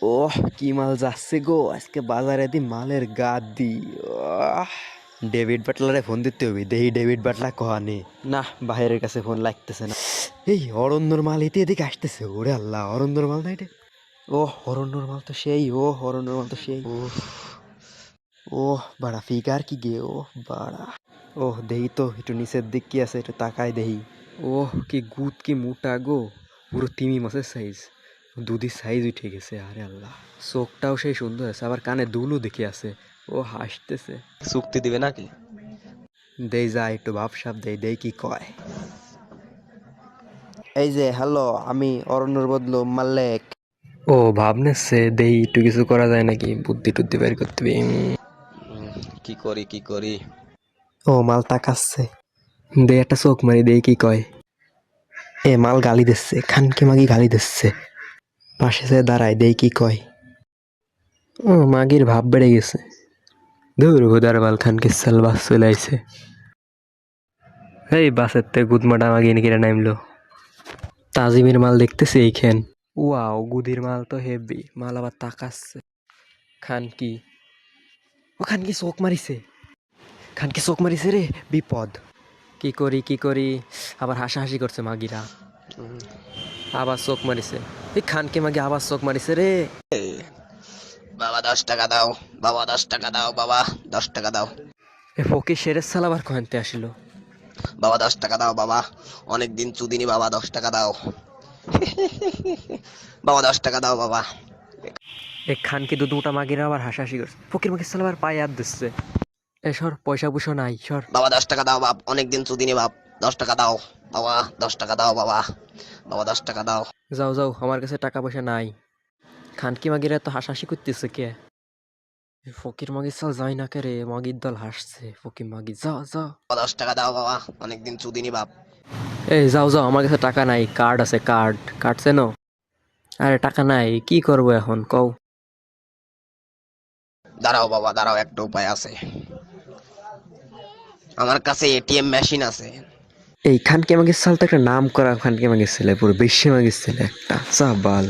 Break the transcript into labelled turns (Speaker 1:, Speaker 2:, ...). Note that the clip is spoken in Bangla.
Speaker 1: ওহ, কি মাল যাচ্ছে গো আজকে বাজারে দি মালের গাদ দি। ডেভিড বাটলারে ফোন দিতে হবে, দেহি ডেভিড বাটলা কহানে না, বাহিরের কাছে ফোন লাগতেছে না। এই অরণ্যর মাল এতে এদিকে আসতেছে, ওরে আল্লাহ, অরণ্যর মাল না এটা? ও অরণ্যর মাল তো সেই, ও অরণ্যর মাল তো সেই। ওহ বাড়া ফিগার কি গে, ও বাড়া। ওহ দেহি তো একটু নিচের দিক কি আছে, একটু তাকায় দেহি। ওহ কি গুদ কি মোটা গো, পুরো তিমি মাছের সাইজ, দুধি সাইজ উঠে গেছে। আরে আল্লাহ, চোখটাও সেই সুন্দর আছে, আবার কানে দুলও দেখে আছে। ও হাসতেছে।
Speaker 2: চুক্তি দিবে নাকি?
Speaker 1: দেই যা একটু ভাবসাব দেই, দেই কি কয়। এই যে হ্যালো, আমি অরণ্যর বদলু মাল্লেক। ও ভাবনেছে দেই একটু কিছু করা যায় নাকি, বুদ্ধি টুদ্ধি বের করতে হবে।
Speaker 2: কি করি?
Speaker 1: ও মাল তাকাচ্ছে, দে একটা চোখ মারি দেই কি কয়। এ মাল গালি দিচ্ছে, খানকে মাগি গালি দিচ্ছে। পাশে যে দাঁড়ায় দেই কি কয়। ও মাগির ভাব বেড়ে গেছে। ধুর হুদার বাল, খানকে সাল বাস চলে আইছে। এই বাসের তে গুদমাটা মাগি নাকি নামলো। তাজিমের মাল দেখতেছে এইখান। ওয়াও, গুদির মাল তো হেভি, মাল আবার তাকাচ্ছে। খানকি, ও খানকি চোখ মারিছে, খানকি চোখ মারিছে রে, বিপদ। কি করি, আবার হাসাহাসি করছে মাগিরা। আবার চোখ মারিছে, এই খানকে মাগি আবার চোখ মারিছে রে।
Speaker 2: বাবা 10 টাকা দাও, বাবা 10 টাকা দাও, বাবা 10 টাকা দাও,
Speaker 1: এ ফকির শেরের সাল আবার কয়েনতে আসিল।
Speaker 2: বাবা 10 টাকা দাও, বাবা অনেকদিন চুদিনি, বাবা 10 টাকা দাও, বাবা 10 টাকা দাও বাবা।
Speaker 1: এই খানকি দুটা মাগিরা আবার হাসাহাসি করছে। ফকির মাগির সাল আবার পায়ে হাত দিচ্ছে। এ সর, পয়সা পুষো নাই, সর।
Speaker 2: বাবা 10 টাকা দাও, বাপ অনেকদিন চুদিনি, বাপ 10 টাকা দাও, বাবা 10 টাকা দাও, বাবা বাবা 10 টাকা দাও।
Speaker 1: যাও যাও, আমার কাছে টাকা পয়সা নাই। খানকি মাগিরা তো হাসাহাসি করতেছে কে? ফকির মাগির সাল যাই না কে রে, মাগির দল হাসছে। ফকির মাগি যা যা।
Speaker 2: বাবা 10 টাকা দাও, বাবা অনেকদিন চুদিনি, বাপ।
Speaker 1: এই যাও যাও, আমার কাছে টাকা নাই, কার্ড আছে, কার্ড। কার্ড চেনো? আরে টাকা নাই, কি করবো এখন কও।
Speaker 2: দাঁড়াও বাবা দাঁড়াও, একটা উপায় আছে, আমার কাছে এটিএম মেশিন আছে।
Speaker 1: এই খানকে মাগির সাল তো একটা নাম করা খানকে মাগির ছেলে, পুরো বিশ্বে মাগির ছেলে একটা চাবাল।